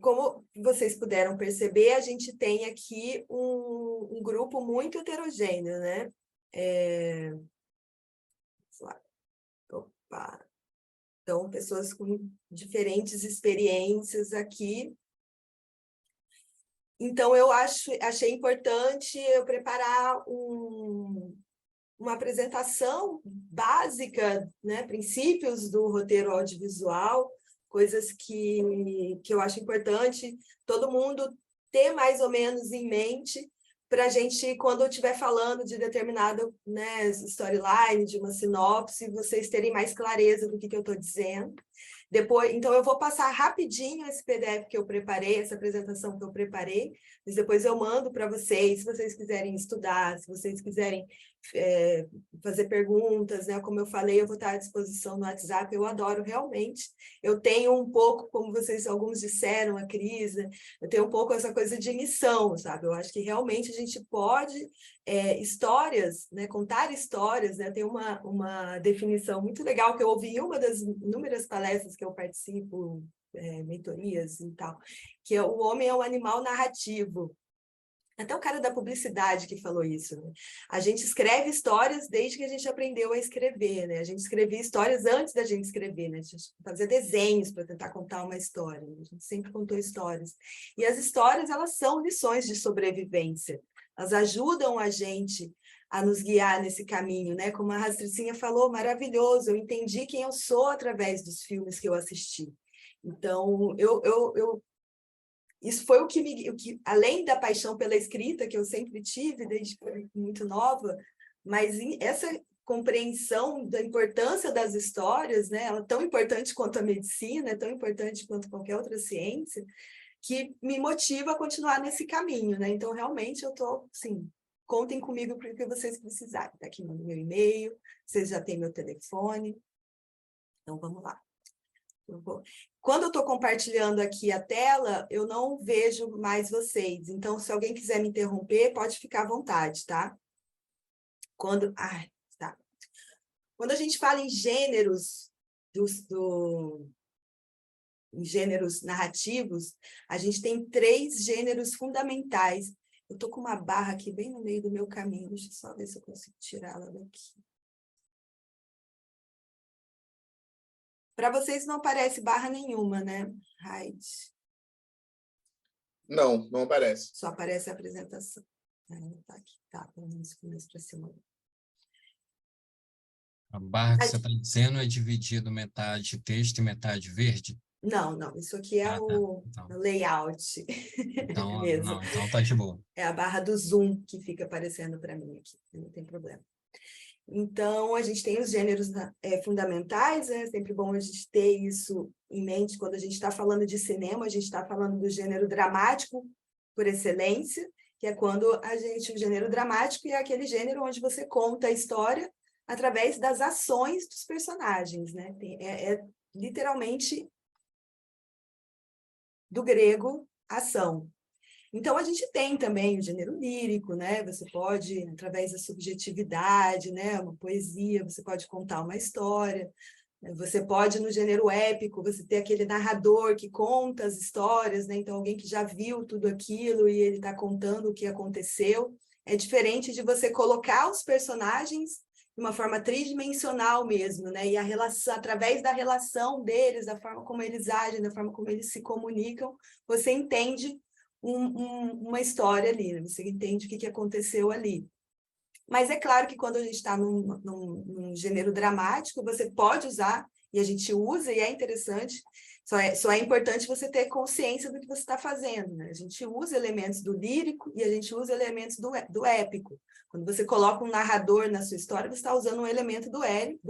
como vocês puderam perceber, a gente tem aqui um grupo muito heterogêneo, né? Opa. Então, pessoas com diferentes experiências aqui. Então, eu achei importante eu preparar uma apresentação básica, né? Princípios do roteiro audiovisual, coisas que eu acho importante todo mundo ter mais ou menos em mente para a gente, quando eu estiver falando de determinada, né, storyline, de uma sinopse, vocês terem mais clareza do que eu estou dizendo. Depois, então, eu vou passar rapidinho esse PDF que eu preparei, essa apresentação que eu preparei, mas depois eu mando para vocês, se vocês quiserem estudar, se vocês quiserem fazer perguntas, né? Como eu falei, eu vou estar à disposição no WhatsApp, eu adoro realmente. Eu tenho um pouco, como vocês, alguns disseram, a Cris, né? Eu tenho um pouco essa coisa de missão, sabe? Eu acho que realmente a gente pode, histórias, né? Contar histórias, né? Tem uma definição muito legal que eu ouvi em uma das inúmeras palestras que eu participo, mentorias e tal, que o homem é um animal narrativo. Até o cara da publicidade que falou isso, né? A gente escreve histórias desde que a gente aprendeu a escrever, né? A gente escrevia histórias antes da gente escrever, né? A gente fazia desenhos para tentar contar uma história, né? A gente sempre contou histórias. E as histórias, elas são lições de sobrevivência. Elas ajudam a gente a nos guiar nesse caminho, né? Como a Rastricinha falou, maravilhoso, eu entendi quem eu sou através dos filmes que eu assisti. Então, isso foi o que, além da paixão pela escrita, que eu sempre tive, desde muito nova, mas essa compreensão da importância das histórias, né? Ela é tão importante quanto a medicina, é tão importante quanto qualquer outra ciência, que me motiva a continuar nesse caminho, né? Então, realmente, eu estou, sim, contem comigo para o que vocês precisarem. Está aqui no meu e-mail, vocês já têm meu telefone. Então, vamos lá. Quando eu estou compartilhando aqui a tela, eu não vejo mais vocês. Então, se alguém quiser me interromper, pode ficar à vontade, tá? Tá. Quando a gente fala em gêneros, em gêneros narrativos, a gente tem 3 gêneros fundamentais. Eu estou com uma barra aqui bem no meio do meu caminho. Deixa eu só ver se eu consigo tirá-la daqui. Para vocês não aparece barra nenhuma, né? Hide. Não aparece. Só aparece a apresentação. Tá aqui, tá, pelo menos começo para cima. A barra que você está dizendo é dividido metade texto e metade verde? Não, isso aqui é o layout. Então, mesmo. Então tá de boa. É a barra do Zoom que fica aparecendo para mim aqui, não tem problema. Então, a gente tem os gêneros fundamentais, né? É sempre bom a gente ter isso em mente quando a gente está falando de cinema, a gente está falando do gênero dramático por excelência, que é quando o gênero dramático é aquele gênero onde você conta a história através das ações dos personagens, né? Literalmente do grego, ação. Então, a gente tem também o gênero lírico, né? Você pode, através da subjetividade, né? Uma poesia, você pode contar uma história. Você pode, no gênero épico, você ter aquele narrador que conta as histórias, né? Então, alguém que já viu tudo aquilo e ele está contando o que aconteceu. É diferente de você colocar os personagens de uma forma tridimensional mesmo, né? E a relação, através da relação deles, da forma como eles agem, da forma como eles se comunicam, você entende uma história ali, né? Você entende o que aconteceu ali. Mas é claro que quando a gente está num gênero dramático, você pode usar, e a gente usa, e é interessante, só é importante você ter consciência do que você está fazendo, né? A gente usa elementos do lírico e a gente usa elementos do épico. Quando você coloca um narrador na sua história, você está usando um elemento do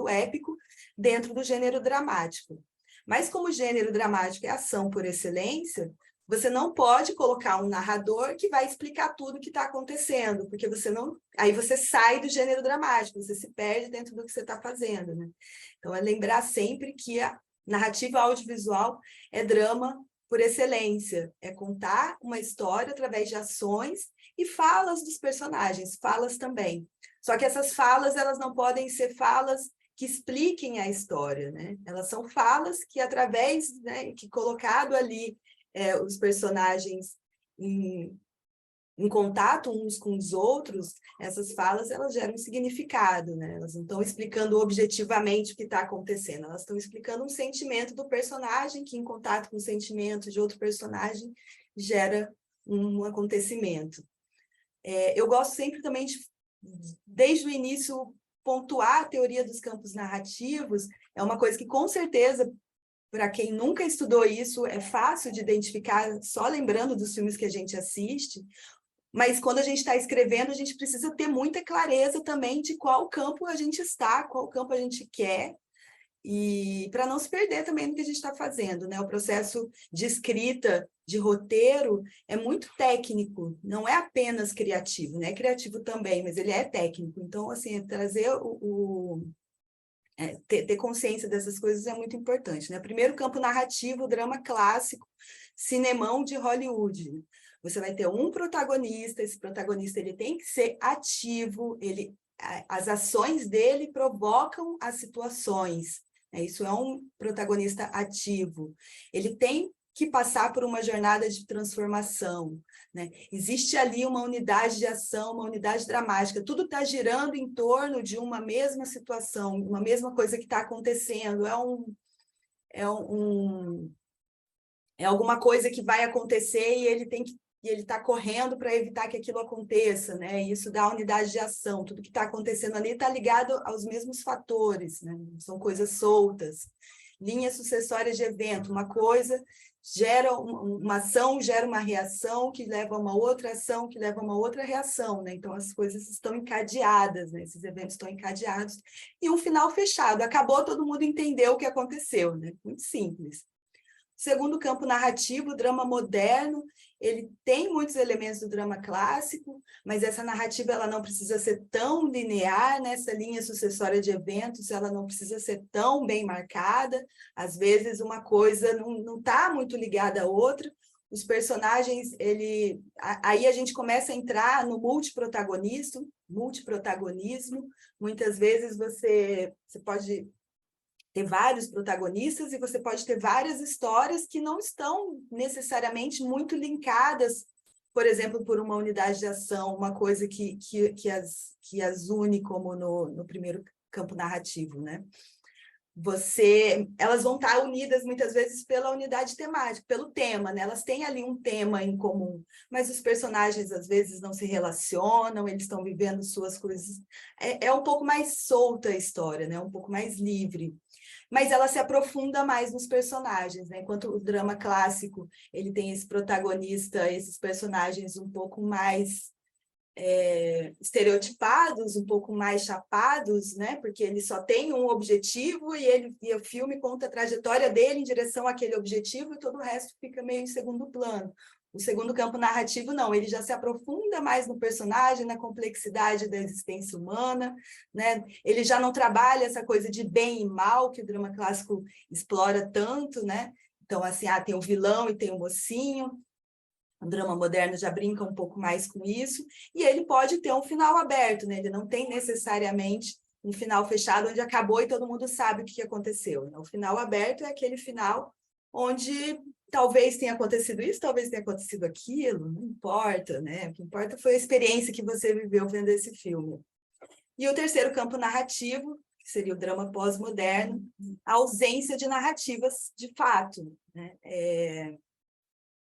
épico dentro do gênero dramático. Mas como o gênero dramático é ação por excelência, você não pode colocar um narrador que vai explicar tudo o que está acontecendo, porque aí você sai do gênero dramático, você se perde dentro do que você está fazendo, né? Então, é lembrar sempre que a narrativa audiovisual é drama por excelência, é contar uma história através de ações e falas dos personagens, falas também. Só que essas falas, elas não podem ser falas que expliquem a história, né? Elas são falas que, através, né, que colocado ali os personagens em contato uns com os outros, essas falas, elas geram um significado, né? Elas não estão explicando objetivamente o que está acontecendo, elas estão explicando um sentimento do personagem, que em contato com o sentimento de outro personagem gera um acontecimento. Eu gosto sempre também de, desde o início, pontuar a teoria dos campos narrativos, é uma coisa que, com certeza, para quem nunca estudou isso, é fácil de identificar só lembrando dos filmes que a gente assiste, mas quando a gente está escrevendo, a gente precisa ter muita clareza também de qual campo a gente está, qual campo a gente quer, e para não se perder também no que a gente está fazendo, né? O processo de escrita, de roteiro, é muito técnico, não é apenas criativo, né? É criativo também, mas ele é técnico. Então, assim, trazer ter consciência dessas coisas é muito importante, né? Primeiro campo narrativo, drama clássico, cinemão de Hollywood. Você vai ter um protagonista, esse protagonista ele tem que ser ativo, as ações dele provocam as situações. Isso é um protagonista ativo. Ele tem que passar por uma jornada de transformação, né? Existe ali uma unidade de ação, uma unidade dramática, tudo está girando em torno de uma mesma situação, uma mesma coisa que está acontecendo, é alguma coisa que vai acontecer e ele está correndo para evitar que aquilo aconteça, né? Isso dá unidade de ação, tudo que está acontecendo ali está ligado aos mesmos fatores, né? São coisas soltas. Linhas sucessórias de evento, uma coisa gera uma ação, gera uma reação que leva a uma outra ação, que leva a uma outra reação, né? Então as coisas estão encadeadas, né? Esses eventos estão encadeados, e um final fechado, acabou, todo mundo entendeu o que aconteceu, né? Muito simples. Segundo campo narrativo, o drama moderno, ele tem muitos elementos do drama clássico, mas essa narrativa ela não precisa ser tão linear, né? Essa linha sucessória de eventos, ela não precisa ser tão bem marcada, às vezes uma coisa não está muito ligada à outra, os personagens, aí a gente começa a entrar no multiprotagonismo, muitas vezes você pode ter vários protagonistas e você pode ter várias histórias que não estão necessariamente muito linkadas, por exemplo, por uma unidade de ação, uma coisa que as une, como no primeiro campo narrativo, né? Elas vão estar unidas muitas vezes pela unidade temática, pelo tema, né? Elas têm ali um tema em comum, mas os personagens às vezes não se relacionam, eles estão vivendo suas coisas. É um pouco mais solta a história, né? Um pouco mais livre. Mas ela se aprofunda mais nos personagens, né? Enquanto o drama clássico ele tem esse protagonista, esses personagens um pouco mais estereotipados, um pouco mais chapados, né? Porque ele só tem um objetivo e o filme conta a trajetória dele em direção àquele objetivo e todo o resto fica meio em segundo plano. O segundo campo narrativo, não, ele já se aprofunda mais no personagem, na complexidade da existência humana, né? Ele já não trabalha essa coisa de bem e mal que o drama clássico explora tanto, né? Então, assim, tem o vilão e tem o mocinho. O drama moderno já brinca um pouco mais com isso, e ele pode ter um final aberto, né? Ele não tem necessariamente um final fechado onde acabou e todo mundo sabe o que aconteceu, né? O final aberto é aquele final onde talvez tenha acontecido isso, talvez tenha acontecido aquilo, não importa, né? O que importa foi a experiência que você viveu vendo esse filme. E o terceiro campo narrativo, que seria o drama pós-moderno, a ausência de narrativas de fato, né?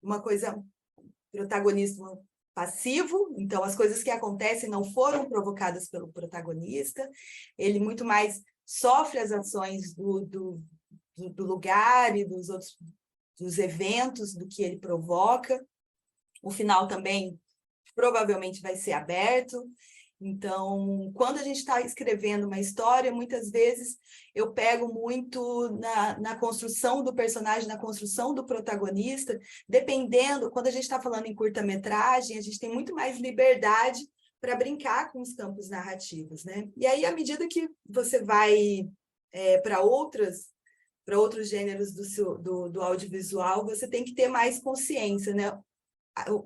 Uma coisa, protagonismo passivo, então as coisas que acontecem não foram provocadas pelo protagonista, ele muito mais sofre as ações do lugar e dos eventos, do que ele provoca. O final também provavelmente vai ser aberto. Então, quando a gente está escrevendo uma história, muitas vezes eu pego muito na construção do personagem, na construção do protagonista, dependendo, quando a gente está falando em curta-metragem, a gente tem muito mais liberdade para brincar com os campos narrativos, né? E aí, à medida que você vai para outros gêneros do audiovisual, você tem que ter mais consciência, né?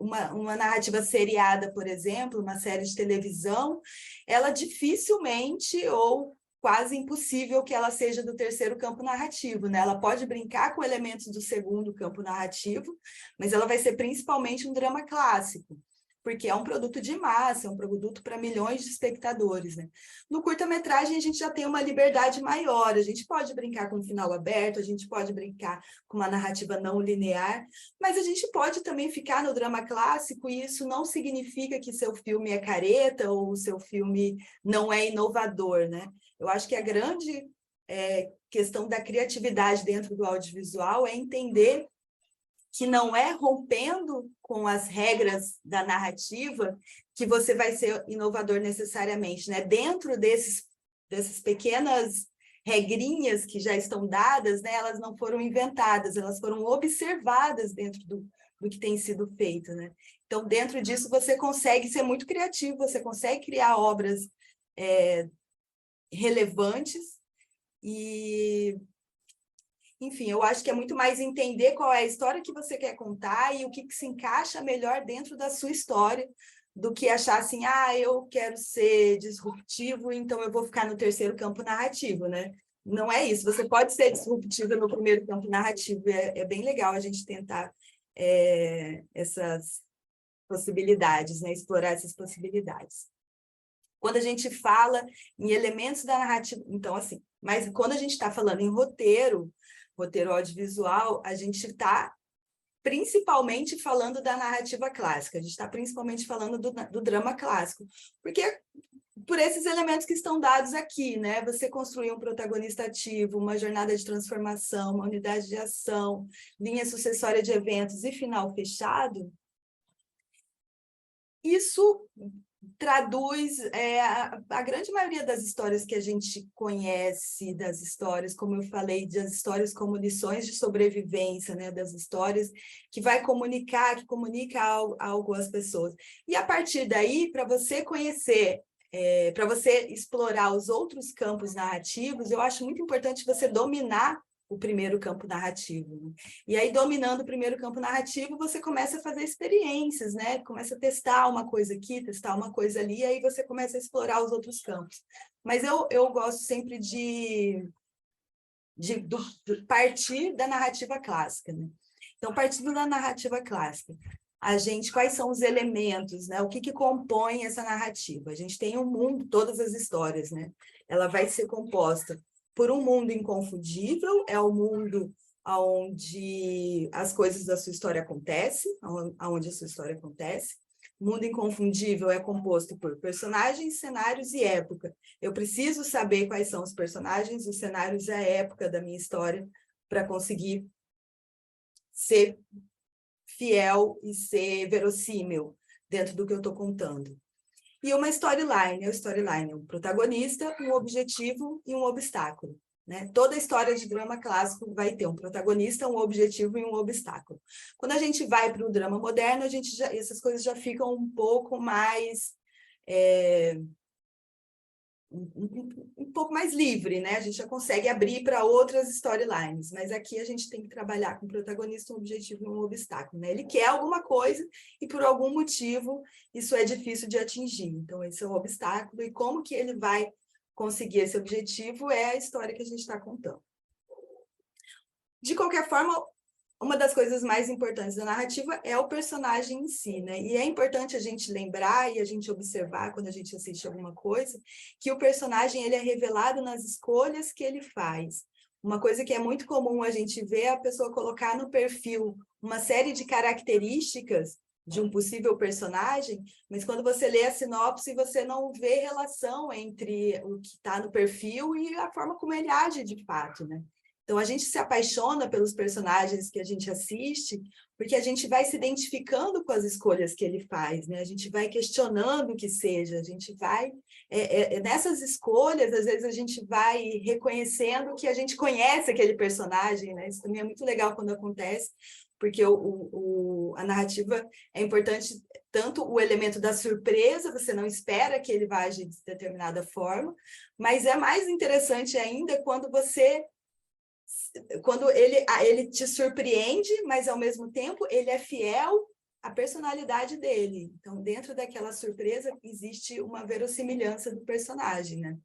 Uma narrativa seriada, por exemplo, uma série de televisão, ela dificilmente, ou quase impossível que ela seja do terceiro campo narrativo, né? Ela pode brincar com elementos do segundo campo narrativo, mas ela vai ser principalmente um drama clássico, porque é um produto de massa, é um produto para milhões de espectadores, né? No curta-metragem, a gente já tem uma liberdade maior, a gente pode brincar com um final aberto, a gente pode brincar com uma narrativa não linear, mas a gente pode também ficar no drama clássico, e isso não significa que seu filme é careta ou o seu filme não é inovador, né? Eu acho que a grande questão da criatividade dentro do audiovisual é entender que não é rompendo com as regras da narrativa que você vai ser inovador necessariamente, né? Dentro dessas pequenas regrinhas que já estão dadas, né? Elas não foram inventadas, elas foram observadas dentro do que tem sido feito, né? Então, dentro disso, você consegue ser muito criativo, você consegue criar obras relevantes e... Enfim, eu acho que é muito mais entender qual é a história que você quer contar e o que se encaixa melhor dentro da sua história, do que achar assim, eu quero ser disruptivo, então eu vou ficar no terceiro campo narrativo, né? Não é isso, você pode ser disruptivo no primeiro campo narrativo, é bem legal a gente tentar essas possibilidades, né? Explorar essas possibilidades. Quando a gente fala em elementos da narrativa, então assim, mas quando a gente está falando em roteiro audiovisual, a gente está principalmente falando da narrativa clássica, a gente está principalmente falando do drama clássico, porque por esses elementos que estão dados aqui, né? Você construir um protagonista ativo, uma jornada de transformação, uma unidade de ação, linha sucessória de eventos e final fechado, isso traduz a grande maioria das histórias que a gente conhece, das histórias, como eu falei, das histórias como lições de sobrevivência, né? Das histórias que vai comunicar, que comunica algo às pessoas. E a partir daí, para você conhecer, para você explorar os outros campos narrativos, eu acho muito importante você dominar o primeiro campo narrativo, né? E aí, dominando o primeiro campo narrativo, você começa a fazer experiências, né? Começa a testar uma coisa aqui, testar uma coisa ali, e aí você começa a explorar os outros campos. Mas eu gosto sempre de partir da narrativa clássica, né? Então, partindo da narrativa clássica, quais são os elementos, né? O que compõe essa narrativa? A gente tem um mundo, todas as histórias, né? Ela vai ser composta por um mundo inconfundível, é o mundo onde as coisas da sua história acontecem, onde a sua história acontece. O mundo inconfundível é composto por personagens, cenários e época. Eu preciso saber quais são os personagens, os cenários e a época da minha história para conseguir ser fiel e ser verossímil dentro do que eu estou contando. E uma storyline, um protagonista, um objetivo e um obstáculo, né? Toda história de drama clássico vai ter um protagonista, um objetivo e um obstáculo. Quando a gente vai para o drama moderno, essas coisas já ficam um pouco mais... um pouco mais livre, né? A gente já consegue abrir para outras storylines, mas aqui a gente tem que trabalhar com o protagonista, um objetivo e um obstáculo, né? Ele quer alguma coisa e por algum motivo isso é difícil de atingir. Então esse é o obstáculo e como que ele vai conseguir esse objetivo é a história que a gente está contando. De qualquer forma, uma das coisas mais importantes da narrativa é o personagem em si, né? E é importante a gente lembrar e a gente observar, quando a gente assiste alguma coisa, que o personagem ele é revelado nas escolhas que ele faz. Uma coisa que é muito comum a gente ver é a pessoa colocar no perfil uma série de características de um possível personagem, mas quando você lê a sinopse, você não vê relação entre o que está no perfil e a forma como ele age de fato, né? Então, a gente se apaixona pelos personagens que a gente assiste, porque a gente vai se identificando com as escolhas que ele faz, né? A gente vai questionando o que seja, a gente vai... nessas escolhas, às vezes, a gente vai reconhecendo que a gente conhece aquele personagem, né? Isso também é muito legal quando acontece, porque a narrativa é importante, tanto o elemento da surpresa, você não espera que ele vá agir de determinada forma, mas é mais interessante ainda quando ele te surpreende, mas ao mesmo tempo ele é fiel à personalidade dele. Então, dentro daquela surpresa, existe uma verossimilhança do personagem, né?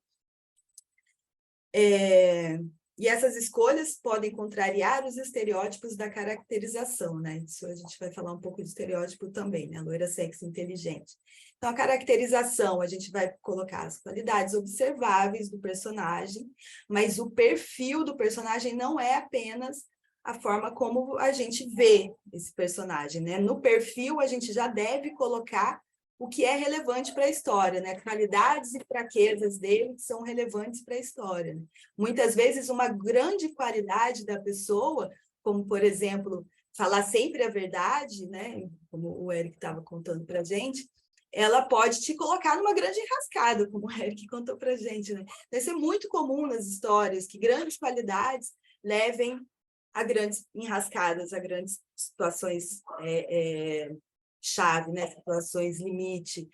E essas escolhas podem contrariar os estereótipos da caracterização, né? Isso a gente vai falar um pouco de estereótipo também, né? Loira sexy inteligente. Então, a caracterização, a gente vai colocar as qualidades observáveis do personagem, mas o perfil do personagem não é apenas a forma como a gente vê esse personagem, né? No perfil, a gente já deve colocar o que é relevante para a história, né? Qualidades e fraquezas dele que são relevantes para a história. Muitas vezes, uma grande qualidade da pessoa, como, por exemplo, falar sempre a verdade, né? Como o Eric estava contando para a gente, ela pode te colocar numa grande enrascada, como o Eric contou para a gente, né? Deve ser muito comum nas histórias que grandes qualidades levem a grandes enrascadas, a grandes situações chave, né? Situações limite.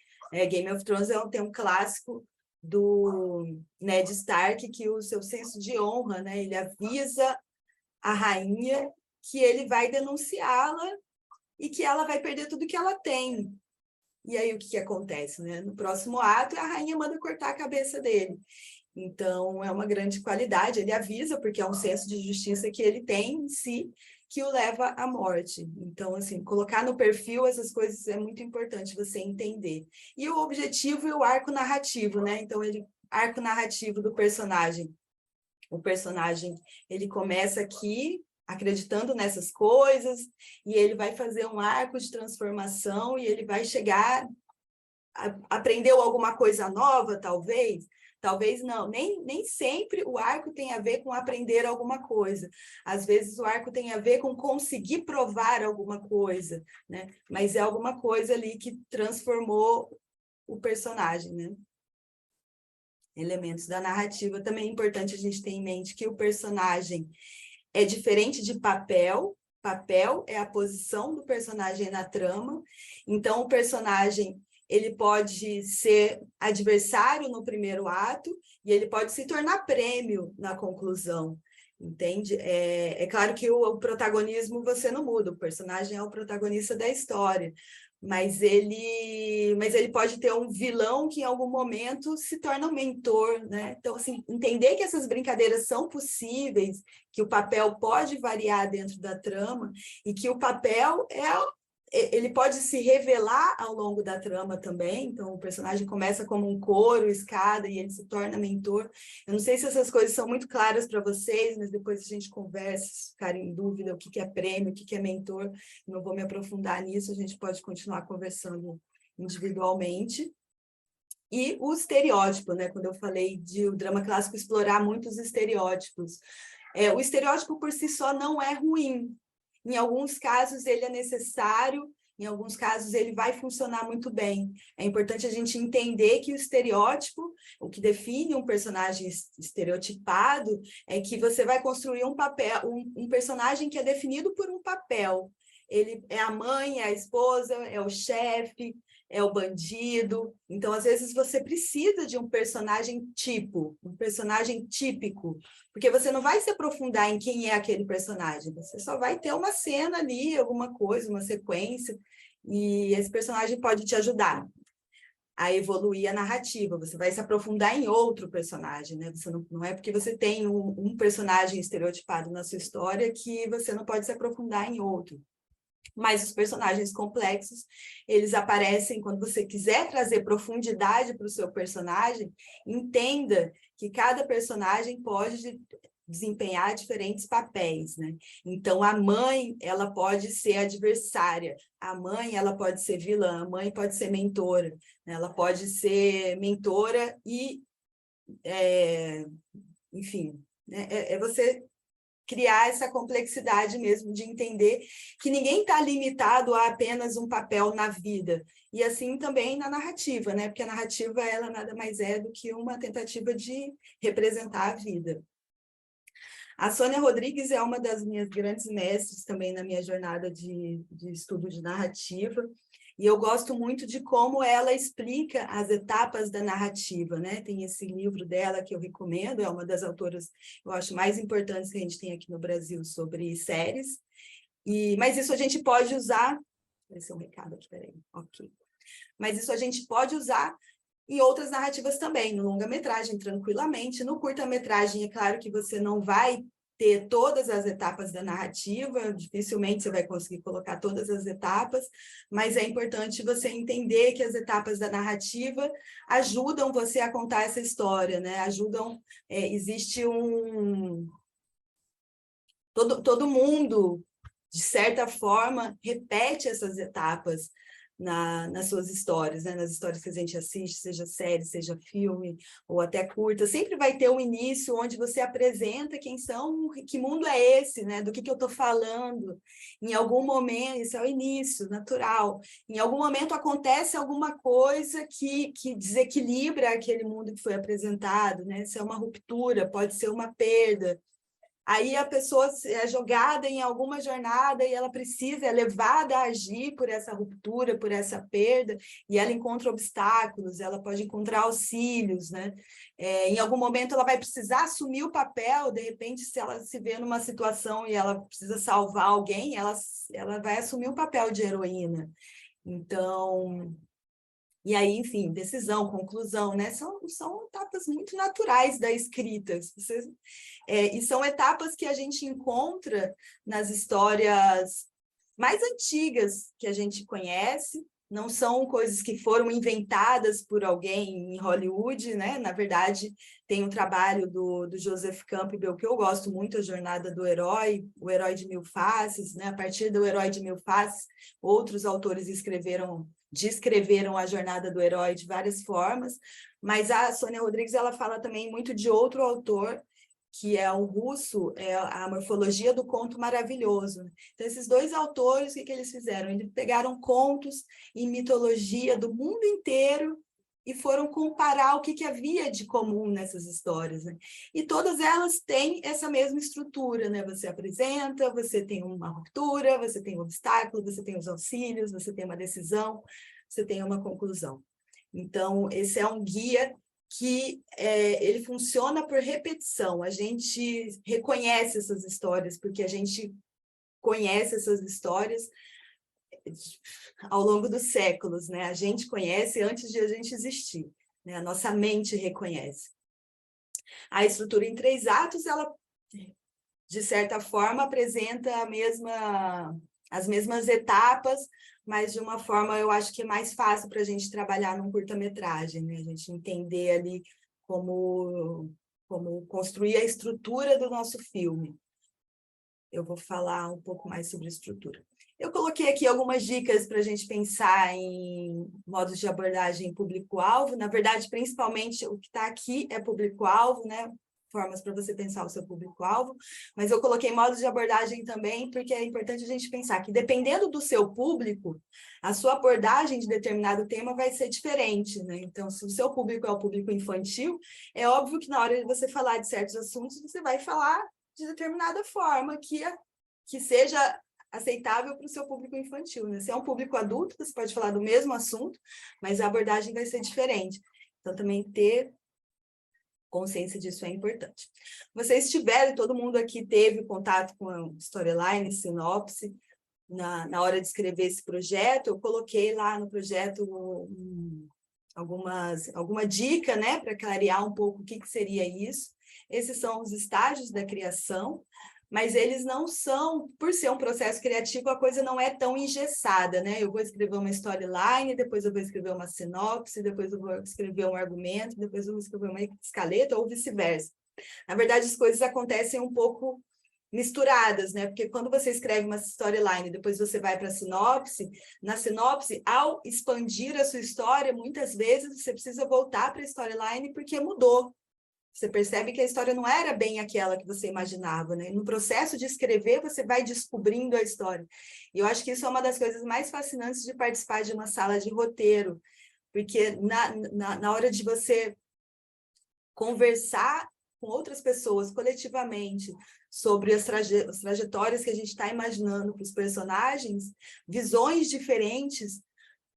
Game of Thrones tem um clássico do Ned Stark, que o seu senso de honra, né? Ele avisa a rainha que ele vai denunciá-la e que ela vai perder tudo que ela tem. E aí o que acontece, né? No próximo ato, a rainha manda cortar a cabeça dele. Então, é uma grande qualidade, ele avisa, porque é um senso de justiça que ele tem em si, que o leva à morte. Então, assim, colocar no perfil essas coisas é muito importante você entender. E o objetivo e o arco narrativo, né? Então, arco narrativo do personagem. O personagem, ele começa aqui acreditando nessas coisas, e ele vai fazer um arco de transformação, e ele vai chegar, aprendeu alguma coisa nova, talvez não, nem sempre o arco tem a ver com aprender alguma coisa. Às vezes o arco tem a ver com conseguir provar alguma coisa, né? Mas é alguma coisa ali que transformou o personagem, né? Elementos da narrativa. Também é importante a gente ter em mente que o personagem é diferente de papel. Papel é a posição do personagem na trama. Então, o personagem ele pode ser adversário no primeiro ato e ele pode se tornar prêmio na conclusão, entende? É claro que o protagonismo você não muda, o personagem é o protagonista da história, mas ele pode ter um vilão que em algum momento se torna um mentor, né? Então, assim, entender que essas brincadeiras são possíveis, que o papel pode variar dentro da trama e que o papel ele pode se revelar ao longo da trama também. Então, o personagem começa como um coro, escada, e ele se torna mentor. Eu não sei se essas coisas são muito claras para vocês, mas depois a gente conversa, se ficarem em dúvida, o que é prêmio, o que é mentor. Não vou me aprofundar nisso, a gente pode continuar conversando individualmente. E o estereótipo, né? Quando eu falei de o drama clássico explorar muitos estereótipos. O estereótipo por si só não é ruim. Em alguns casos ele é necessário, em alguns casos ele vai funcionar muito bem. É importante a gente entender que o estereótipo, o que define um personagem estereotipado, é que você vai construir um papel, um personagem que é definido por um papel. Ele é a mãe, é a esposa, é o chefe, é o bandido. Então, às vezes, você precisa de um personagem tipo, um personagem típico, porque você não vai se aprofundar em quem é aquele personagem, você só vai ter uma cena ali, alguma coisa, uma sequência, e esse personagem pode te ajudar a evoluir a narrativa, você vai se aprofundar em outro personagem, né? Você não é porque você tem um personagem estereotipado na sua história que você não pode se aprofundar em outro. Mas os personagens complexos, eles aparecem quando você quiser trazer profundidade para o seu personagem, entenda que cada personagem pode desempenhar diferentes papéis, né? Então, a mãe, ela pode ser adversária, a mãe, ela pode ser vilã, a mãe pode ser mentora, né? Ela pode ser mentora e, enfim, né? Você criar essa complexidade mesmo de entender que ninguém está limitado a apenas um papel na vida. E assim também na narrativa, né? Porque a narrativa, ela nada mais é do que uma tentativa de representar a vida. A Sônia Rodrigues é uma das minhas grandes mestres também na minha jornada de estudo de narrativa. E eu gosto muito de como ela explica as etapas da narrativa, né? Tem esse livro dela que eu recomendo, é uma das autoras, eu acho, mais importantes que a gente tem aqui no Brasil sobre séries. Mas isso a gente pode usar... Vai ser um recado aqui, peraí. Ok. Mas isso a gente pode usar em outras narrativas também, no longa-metragem, tranquilamente. No curta-metragem, é claro que você não vai ter todas as etapas da narrativa, dificilmente você vai conseguir colocar todas as etapas, mas é importante você entender que as etapas da narrativa ajudam você a contar essa história, né? Ajudam, existe um... Todo mundo, de certa forma, repete essas etapas nas suas histórias, né? Nas histórias que a gente assiste, seja série, seja filme, ou até curta, sempre vai ter um início onde você apresenta quem são, que mundo é esse, né? Do que eu estou falando. Em algum momento, isso é o início, natural. Em algum momento acontece alguma coisa que desequilibra aquele mundo que foi apresentado, né? Isso é uma ruptura, pode ser uma perda. Aí a pessoa é jogada em alguma jornada e ela precisa, é levada a agir por essa ruptura, por essa perda, e ela encontra obstáculos, ela pode encontrar auxílios, né? Em algum momento ela vai precisar assumir o papel, de repente, se ela se vê numa situação e ela precisa salvar alguém, ela vai assumir o papel de heroína. Então... E aí, enfim, decisão, conclusão, né? São etapas muito naturais da escrita. E são etapas que a gente encontra nas histórias mais antigas que a gente conhece, não são coisas que foram inventadas por alguém em Hollywood, né? Na verdade, tem um trabalho do Joseph Campbell, que eu gosto muito, A Jornada do Herói, O Herói de Mil Faces, né? A partir do Herói de Mil Faces, outros autores descreveram a jornada do herói de várias formas, mas a Sônia Rodrigues ela fala também muito de outro autor, que é o russo, é a Morfologia do Conto Maravilhoso. Então, esses dois autores, o que eles fizeram? Eles pegaram contos e mitologia do mundo inteiro e foram comparar o que havia de comum nessas histórias, né? E todas elas têm essa mesma estrutura, né? Você apresenta, você tem uma ruptura, você tem um obstáculo, você tem os auxílios, você tem uma decisão, você tem uma conclusão. Então, esse é um guia que ele funciona por repetição. A gente reconhece essas histórias, porque a gente conhece essas histórias ao longo dos séculos, né? A gente conhece antes de a gente existir, né? A nossa mente reconhece. A estrutura em 3 atos, ela, de certa forma, apresenta as mesmas etapas, mas de uma forma, eu acho que é mais fácil para a gente trabalhar num curta-metragem, né? A gente entender ali como construir a estrutura do nosso filme. Eu vou falar um pouco mais sobre a estrutura. Eu coloquei aqui algumas dicas para a gente pensar em modos de abordagem público-alvo. Na verdade, principalmente o que está aqui é público-alvo, né? Formas para você pensar o seu público-alvo. Mas eu coloquei modos de abordagem também, porque é importante a gente pensar que, dependendo do seu público, a sua abordagem de determinado tema vai ser diferente, né? Então, se o seu público é o público infantil, é óbvio que na hora de você falar de certos assuntos, você vai falar de determinada forma que seja aceitável para o seu público infantil, né? Se é um público adulto, você pode falar do mesmo assunto, mas a abordagem vai ser diferente. Então, também ter consciência disso é importante. Vocês tiveram, todo mundo aqui teve contato com a storyline, sinopse, na hora de escrever esse projeto. Eu coloquei lá no projeto alguma dica, né, para clarear um pouco o que seria isso. Esses são os estágios da criação, mas eles não são, por ser um processo criativo, a coisa não é tão engessada, né? Eu vou escrever uma storyline, depois eu vou escrever uma sinopse, depois eu vou escrever um argumento, depois eu vou escrever uma escaleta, ou vice-versa. Na verdade, as coisas acontecem um pouco misturadas, né? Porque quando você escreve uma storyline, depois você vai para a sinopse, na sinopse, ao expandir a sua história, muitas vezes você precisa voltar para a storyline porque mudou. Você percebe que a história não era bem aquela que você imaginava, né? No processo de escrever, você vai descobrindo a história. E eu acho que isso é uma das coisas mais fascinantes de participar de uma sala de roteiro, porque na hora de você conversar com outras pessoas, coletivamente, sobre as trajetórias que a gente está imaginando para os personagens, visões diferentes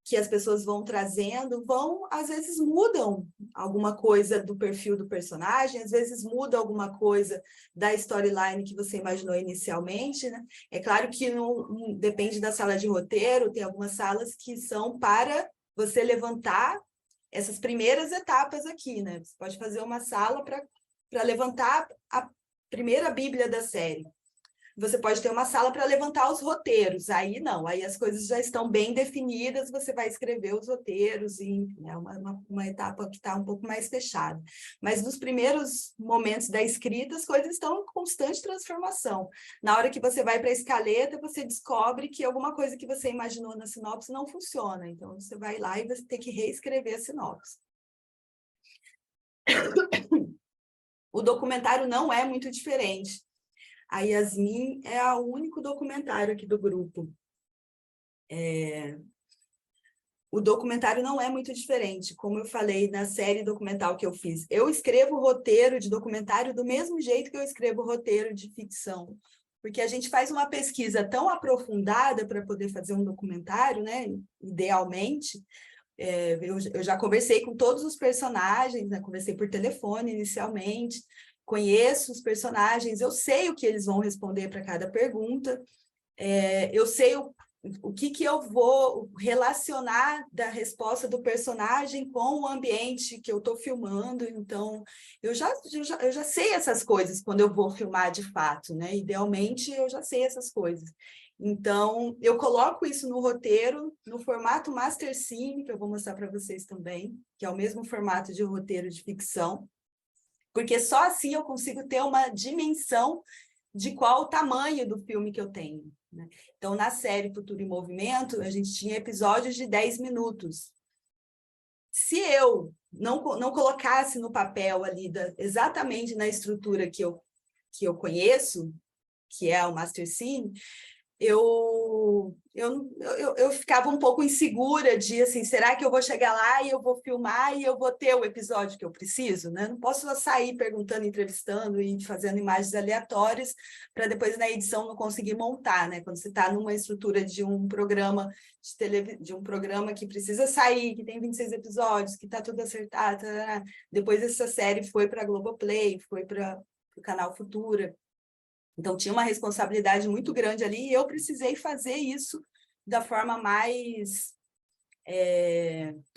que as pessoas vão trazendo, às vezes mudam alguma coisa do perfil do personagem, às vezes muda alguma coisa da storyline que você imaginou inicialmente, né? É claro que depende da sala de roteiro, tem algumas salas que são para você levantar essas primeiras etapas aqui, né? Você pode fazer uma sala para levantar a primeira Bíblia da série. Você pode ter uma sala para levantar os roteiros, aí não, aí as coisas já estão bem definidas, você vai escrever os roteiros, e é uma etapa que está um pouco mais fechada. Mas nos primeiros momentos da escrita, as coisas estão em constante transformação. Na hora que você vai para a escaleta, você descobre que alguma coisa que você imaginou na sinopse não funciona, então você vai lá e você tem que reescrever a sinopse. O documentário não é muito diferente. A Yasmin é o único documentário aqui do grupo. O documentário não é muito diferente, como eu falei na série documental que eu fiz. Eu escrevo roteiro de documentário do mesmo jeito que eu escrevo roteiro de ficção, porque a gente faz uma pesquisa tão aprofundada para poder fazer um documentário, né? Idealmente. Eu já conversei com todos os personagens, né? Conversei por telefone inicialmente, conheço os personagens, eu sei o que eles vão responder para cada pergunta, eu sei o que eu vou relacionar da resposta do personagem com o ambiente que eu estou filmando, então eu já sei essas coisas quando eu vou filmar de fato, né? Idealmente eu já sei essas coisas. Então, eu coloco isso no roteiro, no formato Master Cine, que eu vou mostrar para vocês também, que é o mesmo formato de roteiro de ficção, porque só assim eu consigo ter uma dimensão de qual o tamanho do filme que eu tenho, né? Então, na série Futuro em Movimento, a gente tinha episódios de 10 minutos. Se eu não colocasse no papel ali, exatamente na estrutura que eu conheço, que é o Master Cine, eu ficava um pouco insegura de, assim, será que eu vou chegar lá e eu vou filmar e eu vou ter o episódio que eu preciso, né? Não posso só sair perguntando, entrevistando e fazendo imagens aleatórias para depois na edição não conseguir montar, né? Quando você está numa estrutura de um programa de um programa que precisa sair, que tem 26 episódios, que está tudo acertado, depois essa série foi para a Globoplay, foi para o canal Futura. Então, tinha uma responsabilidade muito grande ali e eu precisei fazer isso da forma mais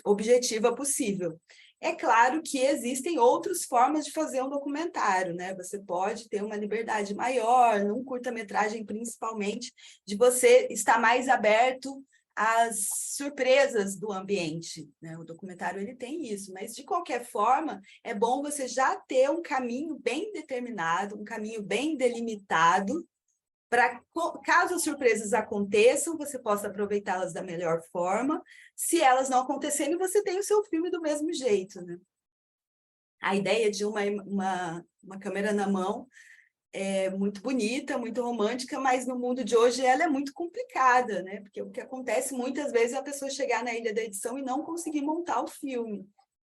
objetiva possível. É claro que existem outras formas de fazer um documentário, né? Você pode ter uma liberdade maior, num curta-metragem principalmente, de você estar mais aberto às surpresas do ambiente, né? O documentário ele tem isso, mas de qualquer forma é bom você já ter um caminho bem determinado, um caminho bem delimitado, para caso as surpresas aconteçam, você possa aproveitá-las da melhor forma. Se elas não acontecerem, você tem o seu filme do mesmo jeito, né? A ideia de uma câmera na mão é muito bonita, muito romântica, mas no mundo de hoje ela é muito complicada, né? Porque o que acontece muitas vezes é a pessoa chegar na ilha da edição e não conseguir montar o filme.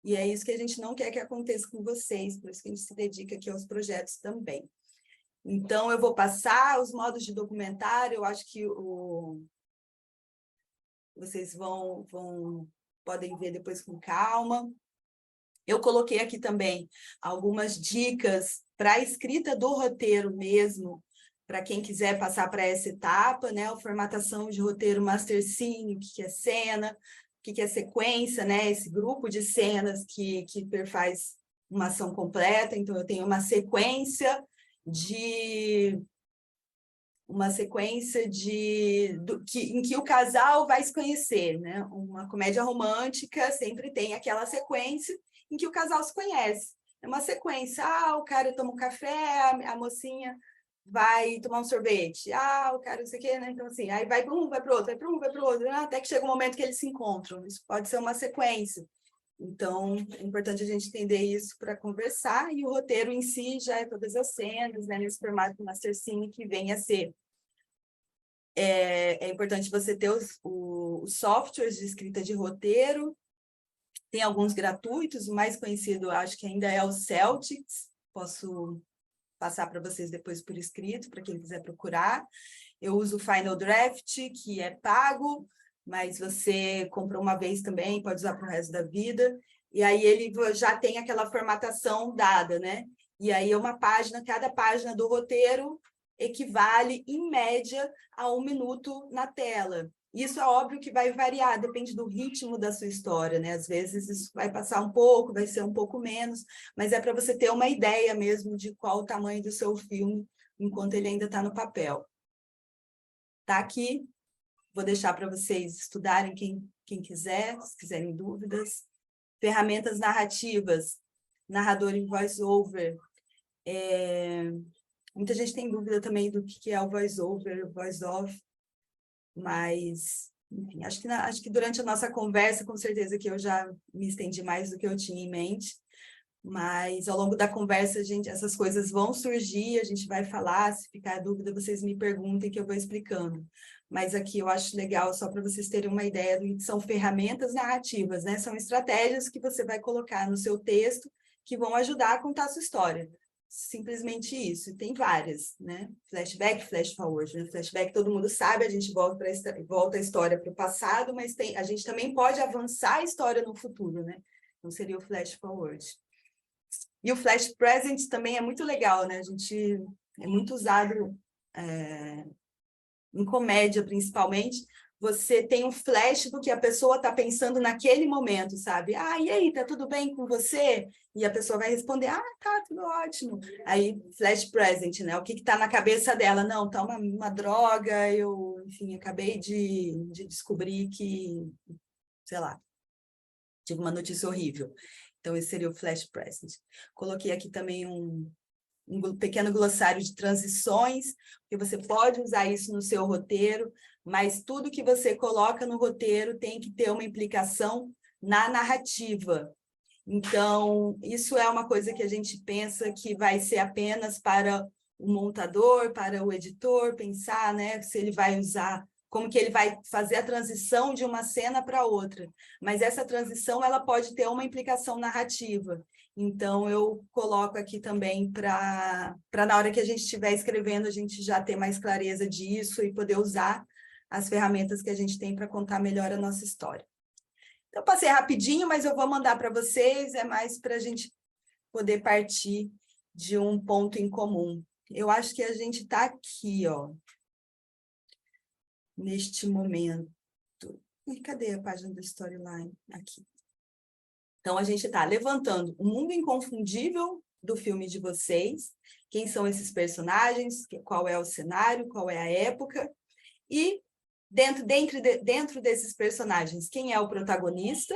E é isso que a gente não quer que aconteça com vocês, por isso que a gente se dedica aqui aos projetos também. Então, eu vou passar os modos de documentário, eu acho que vocês podem ver depois com calma. Eu coloquei aqui também algumas dicas para a escrita do roteiro mesmo, para quem quiser passar para essa etapa, né? A formatação de roteiro Master Cine, o que é cena, o que é sequência, né? Esse grupo de cenas que perfaz uma ação completa. Então, eu tenho uma sequência em que o casal vai se conhecer, né? Uma comédia romântica sempre tem aquela sequência em que o casal se conhece. É uma sequência, o cara toma um café, a mocinha vai tomar um sorvete, o cara não sei o quê, né? Então, assim, aí vai para um, vai para o outro, vai para um, vai para o outro, até que chega um momento que eles se encontram. Isso pode ser uma sequência. Então, é importante a gente entender isso para conversar, e o roteiro em si já é todas as cenas, né, nesse formato do Master Cine que vem a ser. É importante você ter os softwares de escrita de roteiro, tem alguns gratuitos, o mais conhecido acho que ainda é o Celtics, posso passar para vocês depois por escrito, para quem quiser procurar. Eu uso o Final Draft, que é pago, mas você comprou uma vez também, pode usar para o resto da vida, e aí ele já tem aquela formatação dada, né? E aí cada página do roteiro equivale, em média, a 1 minuto na tela. Isso é óbvio que vai variar, depende do ritmo da sua história, né? Às vezes isso vai passar um pouco, vai ser um pouco menos, mas é para você ter uma ideia mesmo de qual o tamanho do seu filme enquanto ele ainda está no papel. Tá aqui, vou deixar para vocês estudarem, quem quiser, se quiserem dúvidas. Ferramentas narrativas, narrador em voice-over. Muita gente tem dúvida também do que é o voice-over, o voice-off, mas, enfim, acho que durante a nossa conversa, com certeza que eu já me estendi mais do que eu tinha em mente, mas ao longo da conversa, essas coisas vão surgir, a gente vai falar, se ficar dúvida, vocês me perguntem que eu vou explicando. Mas aqui eu acho legal, só para vocês terem uma ideia do que são ferramentas narrativas, né? São estratégias que você vai colocar no seu texto que vão ajudar a contar a sua história. Simplesmente isso, e tem várias, né? Flashback, flash forward, né? Flashback todo mundo sabe, a gente volta a história para o passado, mas a gente também pode avançar a história no futuro, né? Então seria o flash forward. E o flash present também é muito legal, né? É muito usado em comédia, principalmente. Você tem um flash do que a pessoa está pensando naquele momento, sabe? Ah, e aí, tá tudo bem com você? E a pessoa vai responder, ah, tá, tudo ótimo. Aí, flash present, né? O que está na cabeça dela? Não, tá uma droga, enfim, acabei de descobrir que, sei lá, tive uma notícia horrível. Então, esse seria o flash present. Coloquei aqui também um pequeno glossário de transições, que você pode usar isso no seu roteiro, mas tudo que você coloca no roteiro tem que ter uma implicação na narrativa. Então, isso é uma coisa que a gente pensa que vai ser apenas para o montador, para o editor, pensar, né, se ele vai usar, como que ele vai fazer a transição de uma cena para outra. Mas essa transição, ela pode ter uma implicação narrativa. Então, eu coloco aqui também para na hora que a gente estiver escrevendo, a gente já ter mais clareza disso e poder usar as ferramentas que a gente tem para contar melhor a nossa história. Então, passei rapidinho, mas eu vou mandar para vocês, é mais para a gente poder partir de um ponto em comum. Eu acho que a gente está aqui, ó, neste momento. E cadê a página do Storyline? Aqui. Então, a gente está levantando o mundo inconfundível do filme de vocês, quem são esses personagens, qual é o cenário, qual é a época, e dentro desses personagens, quem é o protagonista?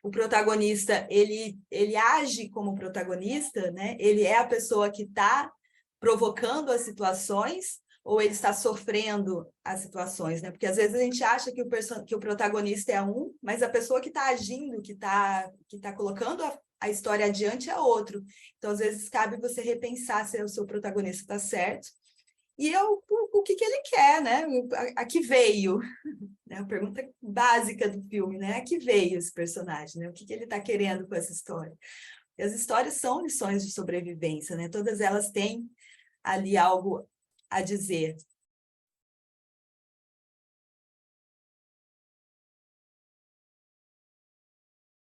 O protagonista, ele age como protagonista, né? Ele é a pessoa que está provocando as situações, ou ele está sofrendo as situações, né? Porque às vezes a gente acha que o protagonista é um, mas a pessoa que está agindo, que tá colocando a história adiante é outro. Então, às vezes, cabe você repensar se o seu protagonista está certo. E o que ele quer, né? A que veio? A pergunta básica do filme, né? A que veio esse personagem, né? O que ele está querendo com essa história? E as histórias são lições de sobrevivência, né? Todas elas têm ali algo a dizer.